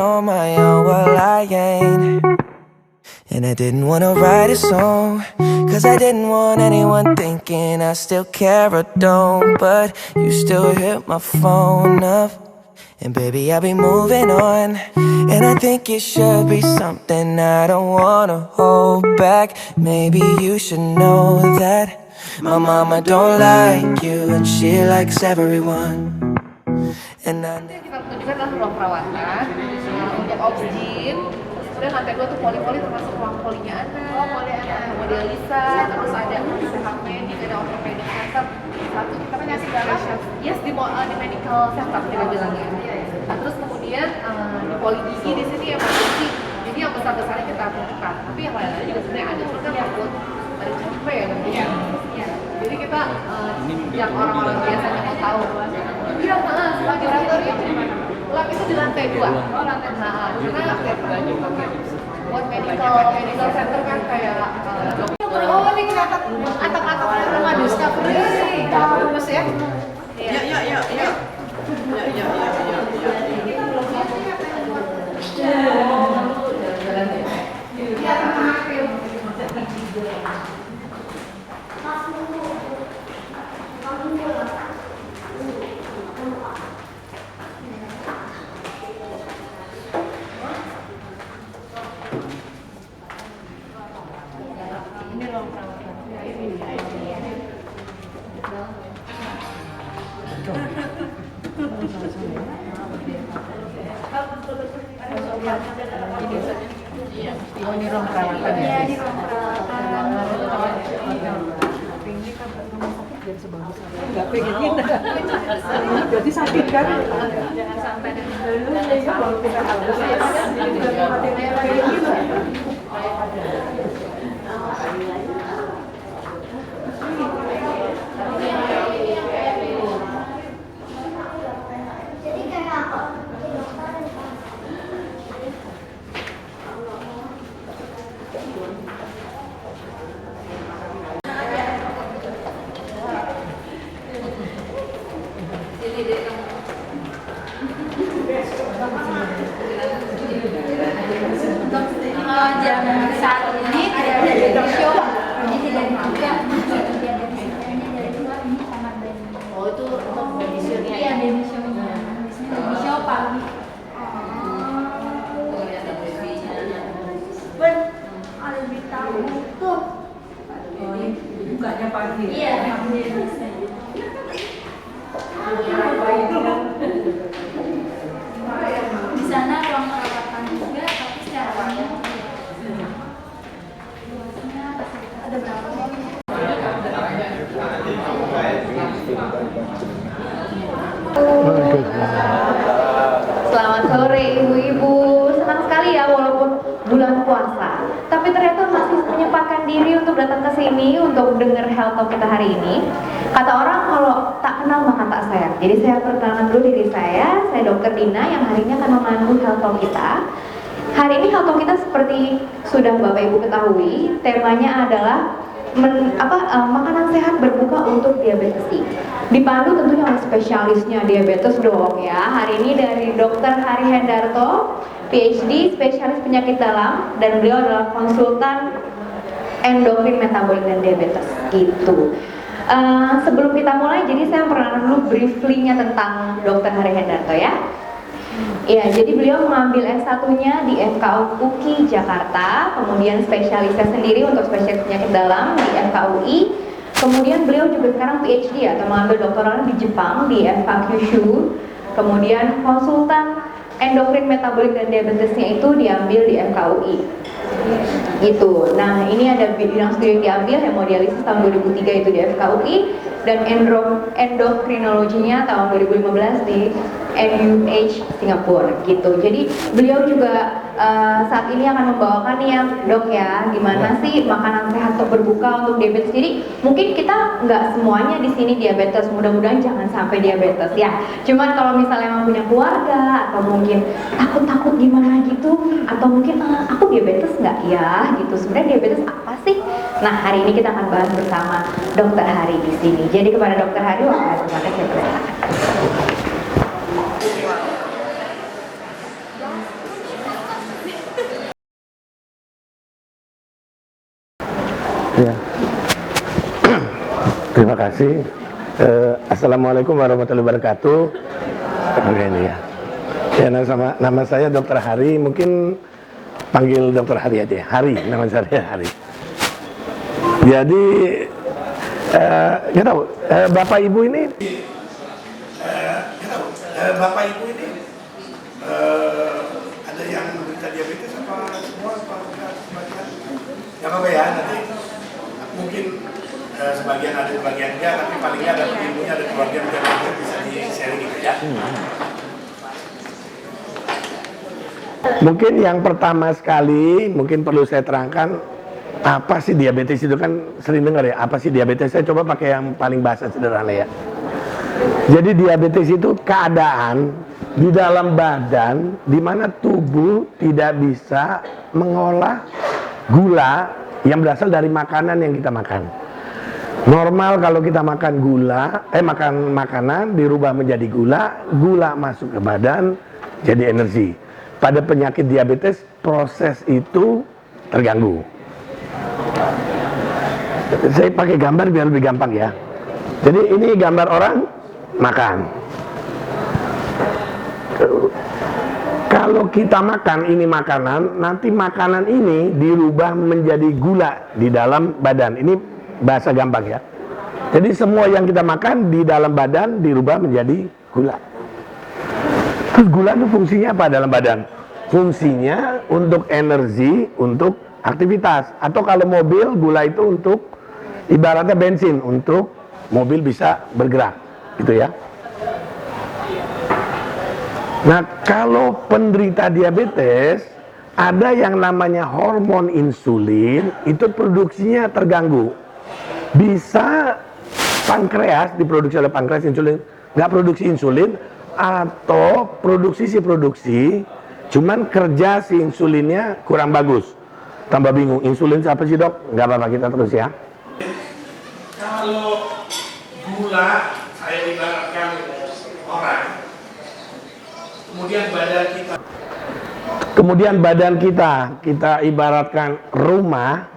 on my own, well I ain't. And I didn't wanna write a song, cause I didn't want anyone thinking I still care or don't. But you still hit my phone up, and baby I'll be moving on. And I think it should be something I don't wanna hold back. Maybe you should know that my mama don't like you, and she likes everyone. And I kita tunjukkan adalah ruang perawatan untuk obsgyn. Kemudian lantai 2 tuh poli-poli, termasuk ruang polinya anak, kemudian dialisa, terus ada sehat medik, ada orthopedic center. Satu kita kan ngasih darah, yes di medical center kita bilangnya. Nah, terus kemudian di poli gigi di sini emergency. Jadi yang besar-besarnya kita tunjukkan. Tapi yang lain-lain juga sebenarnya ada, cuma kan takut ada capek ya nanti. Jadi kita yang orang-orang biasanya mau tahu. Iya, laboratorium lab itu di lantai 2. Nah, karena buat medical center kan kayak oh ini kelihatan atak-ataknya rumah Discovery. Bagus ya. Iya. Oh, ini ruang perawatan ya? Iya, di ruang perawatan. Ini kan rumah sakit dan sebagus apa? Enggak pengen kita. Berarti sakit kan? Jangan sampai dulu ya kalau kita harus. Jam saat ini tidak ada baby show, ini tidak dibuka. Oh itu untuk baby show-nya? Iya, baby show-nya. Baby show pagi. Ben, ada berita tuh. Oh, ini bukanya pagi. Iya, pagi. Di sana ruang perawatan juga, tapi secara banyak. Ada berapa? Selamat sore ibu-ibu. Senang sekali ya walaupun bulan puasa, tapi ternyata masih menyempatkan diri untuk datang ke sini untuk dengar health talk kita hari ini. Kata orang kalau tak kenal maka tak sayang. Jadi saya perkenalkan dulu diri saya Dr. Dina yang hari ini akan memandu health talk kita. Hari ini health talk kita seperti sudah Bapak Ibu ketahui, temanya adalah makanan sehat berbuka untuk diabetes. Dipandu tentunya oleh spesialisnya diabetes dong ya. Hari ini dari Dr. Hari Hendarto, PhD, spesialis penyakit dalam, dan beliau adalah konsultan endokrin metabolik dan diabetes gitu. Sebelum kita mulai, jadi saya perkenalkan dulu briefly-nya tentang Dr. Hari Hendarto ya. Ya, jadi beliau mengambil S1-nya di FKU UKI Jakarta, kemudian spesialisnya sendiri untuk spesialis penyakit dalam di FKUI. Kemudian beliau juga sekarang PhD atau mengambil doktoral di Jepang di FK Kyushu. Kemudian konsultan endokrin metabolik dan diabetesnya itu diambil di FKUI. Gitu. Nah, ini ada bidang studi yang diambil hemodialisis tahun 2003 itu di FKUI dan endokrinologinya tahun 2015 di NUH Singapura gitu. Jadi beliau juga saat ini akan membawakan nih yang dok ya, gimana sih makanan sehat untuk berbuka untuk diabetes. Jadi mungkin kita nggak semuanya di sini diabetes, mudah-mudahan jangan sampai diabetes ya. Cuman kalau misalnya emang punya keluarga atau mungkin takut-takut gimana gitu, atau mungkin aku diabetes nggak ya gitu. Sebenarnya diabetes apa sih? Nah, hari ini kita akan bahas bersama Dokter Hari di sini. Jadi kepada Dokter Hari, waktu saya persilakan. Terima kasih. Assalamualaikum warahmatullahi wabarakatuh. Oke, ini ya. Ya, nama saya Dr. Hari. Mungkin panggil Dr. Hari aja. Hari, nama saya Hari. Jadi, nggak tahu. Bapak Ibu ini, Bapak Ibu ini ada yang menderita diabetes apa semua? Nggak apa-apa ya, nanti mungkin sebagian ada, sebagian enggak, tapi palingnya ada ilmunya, ada keluarga yang bisa di-sharing gitu ya. Mungkin yang pertama sekali, mungkin perlu saya terangkan, apa sih diabetes itu, kan sering dengar ya, apa sih diabetes? Saya coba pakai yang paling bahasa sederhana ya. Jadi diabetes itu keadaan di dalam badan di mana tubuh tidak bisa mengolah gula yang berasal dari makanan yang kita makan. Normal kalau kita makan gula, makan makanan dirubah menjadi gula, gula masuk ke badan jadi energi. Pada penyakit diabetes proses itu terganggu. Saya pakai gambar biar lebih gampang ya. Jadi ini gambar orang makan. Kalau kita makan ini makanan, nanti makanan ini dirubah menjadi gula di dalam badan. Ini bahasa gampang ya. Jadi semua yang kita makan di dalam badan dirubah menjadi gula. Terus gula itu fungsinya apa dalam badan? Fungsinya untuk energi, untuk aktivitas. Atau kalau mobil, gula itu untuk ibaratnya bensin, untuk mobil bisa bergerak, gitu ya. Nah, kalau penderita diabetes, ada yang namanya hormon insulin, itu produksinya terganggu. Bisa pankreas, diproduksi oleh pankreas insulin, nggak produksi insulin, atau produksi, cuman kerja si insulinnya kurang bagus. Tambah bingung, insulin siapa sih dok? Nggak apa-apa, kita terus ya. Kalau gula, saya ibaratkan orang, kemudian badan kita ibaratkan rumah.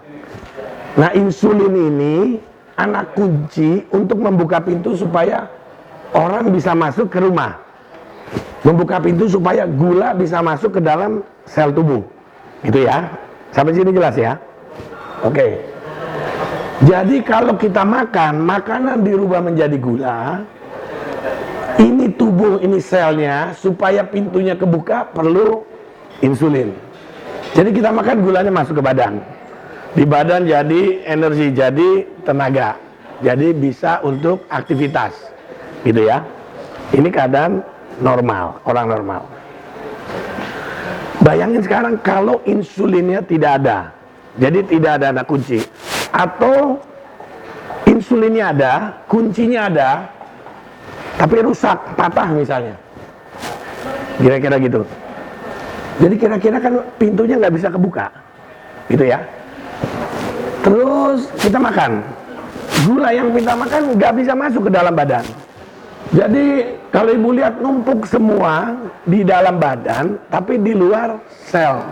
Nah, insulin ini anak kunci untuk membuka pintu supaya orang bisa masuk ke rumah. Membuka pintu supaya gula bisa masuk ke dalam sel tubuh. Gitu ya. Sampai sini jelas ya? Oke. Jadi kalau kita makan, makanan dirubah menjadi gula. Ini tubuh, ini selnya, supaya pintunya kebuka perlu insulin. Jadi kita makan, gulanya masuk ke badan. Di badan jadi energi, jadi tenaga. Jadi bisa untuk aktivitas. Gitu ya. Ini keadaan normal, orang normal. Bayangin sekarang kalau insulinnya tidak ada. Jadi tidak ada anak kunci. Atau insulinnya ada, kuncinya ada, tapi rusak, patah misalnya. Kira-kira gitu. Jadi kira-kira kan pintunya nggak bisa kebuka. Gitu ya. Terus kita makan. Gula yang kita makan nggak bisa masuk ke dalam badan. Jadi kalau ibu lihat numpuk semua di dalam badan, tapi di luar sel.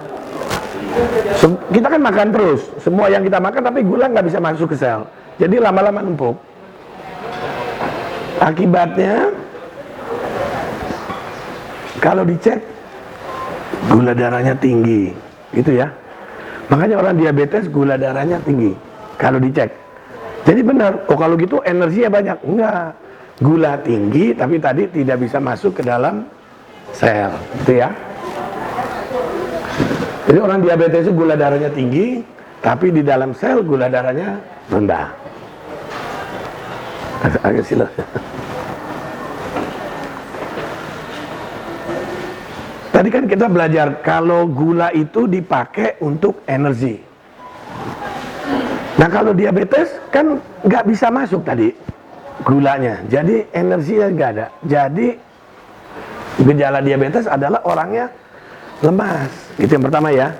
Kita kan makan terus, semua yang kita makan, tapi gula nggak bisa masuk ke sel. Jadi lama-lama numpuk. Akibatnya, kalau dicek, gula darahnya tinggi, gitu ya. Makanya orang diabetes gula darahnya tinggi, kalau dicek. Jadi benar, oh kalau gitu energinya banyak. Enggak, gula tinggi, tapi tadi tidak bisa masuk ke dalam sel, gitu ya. Jadi orang diabetes itu gula darahnya tinggi, tapi di dalam sel gula darahnya rendah. Agak silau. Tadi kan kita belajar kalau gula itu dipakai untuk energi. Nah kalau diabetes kan nggak bisa masuk tadi gulanya, jadi energinya nggak ada. Jadi gejala diabetes adalah orangnya lemas. Itu yang pertama ya.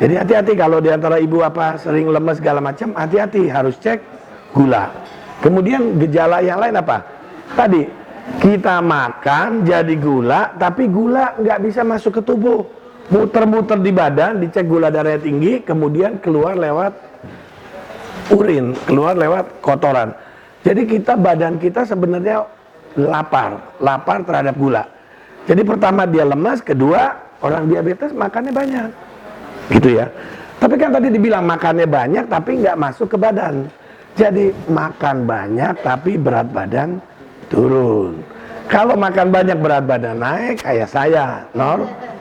Jadi hati-hati kalau diantara ibu apa sering lemas segala macam, hati-hati harus cek gula. Kemudian gejala yang lain apa? Tadi kita makan jadi gula, tapi gula nggak bisa masuk ke tubuh. Muter-muter di badan, dicek gula darahnya tinggi, kemudian keluar lewat urin, keluar lewat kotoran. Jadi badan kita sebenarnya lapar terhadap gula. Jadi pertama dia lemas, kedua orang diabetes makannya banyak, gitu ya. Tapi kan tadi dibilang makannya banyak tapi nggak masuk ke badan. Jadi makan banyak tapi berat badan turun. Kalau makan banyak berat badan naik kayak saya,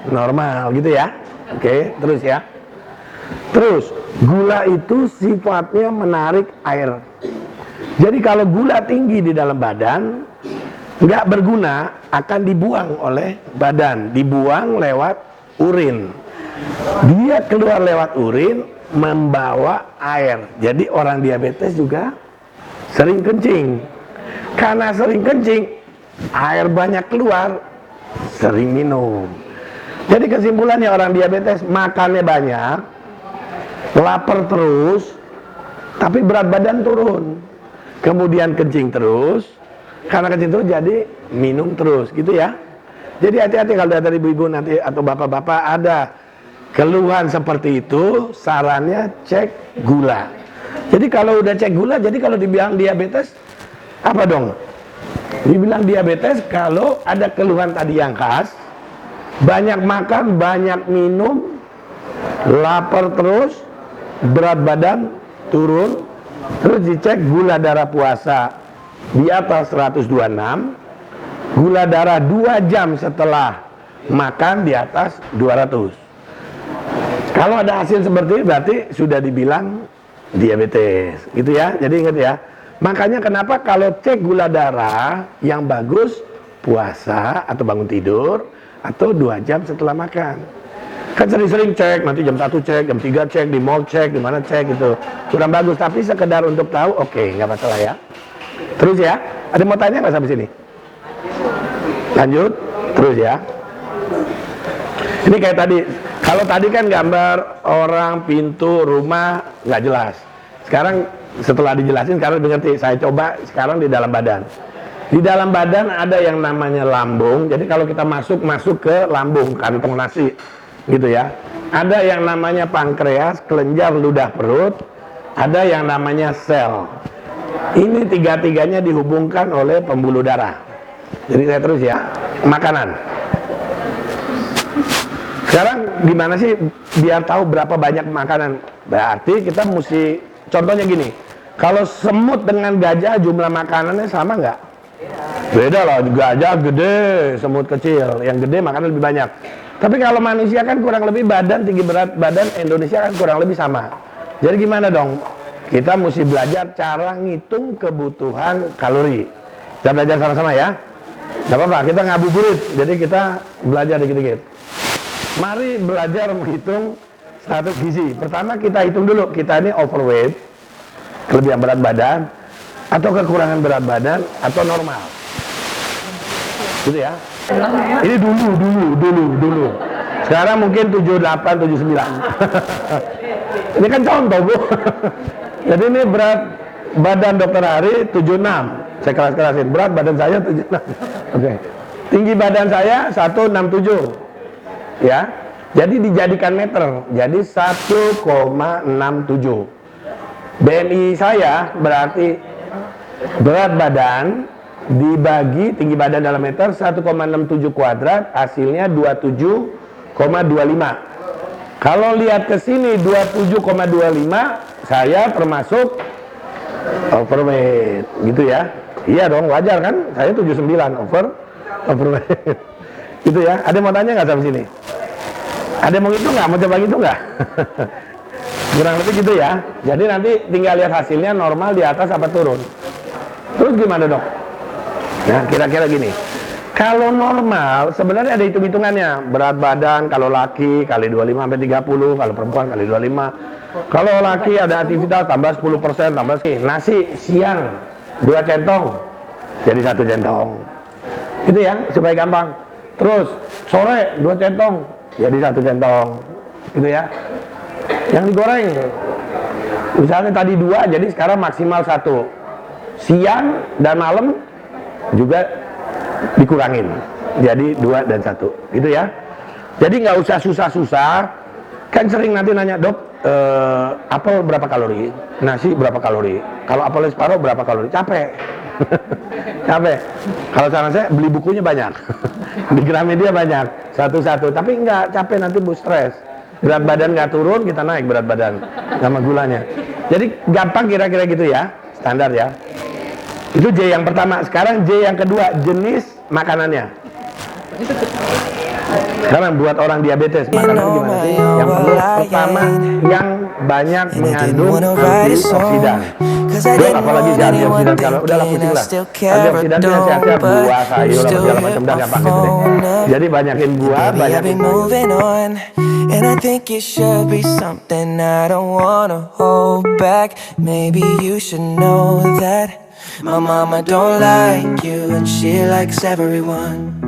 normal gitu ya. Oke, terus ya. Terus gula itu sifatnya menarik air. Jadi kalau gula tinggi di dalam badan nggak berguna, akan dibuang oleh badan, dibuang lewat urin. Dia keluar lewat urin membawa air. Jadi orang diabetes juga sering kencing. Karena sering kencing, air banyak keluar, sering minum. Jadi kesimpulannya orang diabetes makannya banyak, lapar terus, tapi berat badan turun. Kemudian kencing terus, karena kencing terus jadi minum terus, gitu ya. Jadi hati-hati kalau dari ibu-ibu nanti atau bapak-bapak ada keluhan seperti itu, sarannya cek gula. Jadi kalau udah cek gula, jadi kalau dibilang diabetes, apa dong? Dibilang diabetes kalau ada keluhan tadi yang khas, banyak makan, banyak minum, lapar terus, berat badan turun, terus dicek gula darah puasa di atas 126, gula darah 2 jam setelah makan di atas 200. Kalau ada hasil seperti itu berarti sudah dibilang diabetes, gitu ya. Jadi ingat ya. Makanya kenapa kalau cek gula darah yang bagus puasa atau bangun tidur atau 2 jam setelah makan. Kan sering-sering cek, nanti jam 1 cek, jam 3 cek, di mall cek, di mana cek gitu. Kurang bagus, tapi sekedar untuk tahu, oke, nggak masalah ya. Terus ya, ada mau tanya nggak sampai sini? Lanjut, terus ya. Ini kayak tadi, kalau tadi kan gambar orang, pintu, rumah, nggak jelas. Sekarang setelah dijelasin, sekarang mengerti. Saya coba sekarang di dalam badan. Di dalam badan ada yang namanya lambung. Jadi kalau kita masuk ke lambung, kantong nasi, gitu ya. Ada yang namanya pankreas, kelenjar ludah perut. Ada yang namanya sel. Ini tiga-tiganya dihubungkan oleh pembuluh darah. Jadi saya terus ya, makanan. Sekarang gimana sih biar tahu berapa banyak makanan? Berarti kita mesti, contohnya gini, kalau semut dengan gajah jumlah makanannya sama nggak? Beda lah, gajah gede, semut kecil. Yang gede makanan lebih banyak. Tapi kalau manusia kan kurang lebih badan, tinggi berat badan Indonesia kan kurang lebih sama. Jadi gimana dong? Kita mesti belajar cara ngitung kebutuhan kalori. Kita belajar sama-sama ya. Gak apa-apa, kita ngabuburit. Jadi kita belajar dikit-dikit. Mari belajar menghitung status gizi. Pertama kita hitung dulu, kita ini overweight, kelebihan berat badan, atau kekurangan berat badan, atau normal. Gitu ya. Ini dulu. Sekarang mungkin 78, 79. Ini kan contoh, Bu. Jadi ini berat badan Dokter Ari 76. Saya keras-kerasin. Berat badan saya 76. Oke. Tinggi badan saya 167. Ya. Jadi dijadikan meter. Jadi 1,67. BMI saya berarti berat badan dibagi tinggi badan dalam meter 1,67 kuadrat, hasilnya 27,25. Kalau lihat ke sini 27,25, saya termasuk overweight, gitu ya. Iya dong, wajar kan? Saya 79 overweight. Gitu ya. Ada mau tanya nggak sampai sini? Ada mau gitu nggak? Mau coba gitu nggak? Kurang lebih gitu ya. Jadi nanti tinggal lihat hasilnya normal di atas apa turun. Terus gimana dok? Nah kira-kira gini. Kalau normal sebenarnya ada hitung-hitungannya. Berat badan kalau laki kali 25 sampai 30, kalau perempuan kali 25. Kalau laki ada aktivitas tambah 10%, tambah nasi siang 2 centong jadi 1 centong. Itu ya supaya gampang. Terus sore 2 centong jadi 1 centong. Gitu ya. Yang digoreng misalnya tadi 2 jadi sekarang maksimal 1. Siang dan malam juga dikurangin jadi 2 dan 1 gitu ya. Jadi nggak usah susah-susah. Kan sering nanti nanya, dok apel berapa kalori, nasi berapa kalori, kalau apelnya separuh berapa kalori, capek. Capek. Kalau saran saya beli bukunya banyak. Di Gramedia banyak, satu-satu, tapi enggak capek, nanti bu stres. Berat badan nggak turun, kita naik berat badan sama gulanya. Jadi gampang kira-kira gitu ya, standar ya. Itu J yang pertama. Sekarang J yang kedua, jenis makanannya. Sekarang buat orang diabetes, makanannya gimana sih? Yang pertama, yang banyak mengandung antioksidan. Terus apalagi si antioksidan, kalau udah pusing lah. Antioksidan itu yang sehat-sehat, buah, sayur, segala macam, udah gampang gitu deh. Jadi banyakin buah, banyakin sayur. And I think it should be something I don't wanna hold back. Maybe you should know that my mama don't like you and she likes everyone.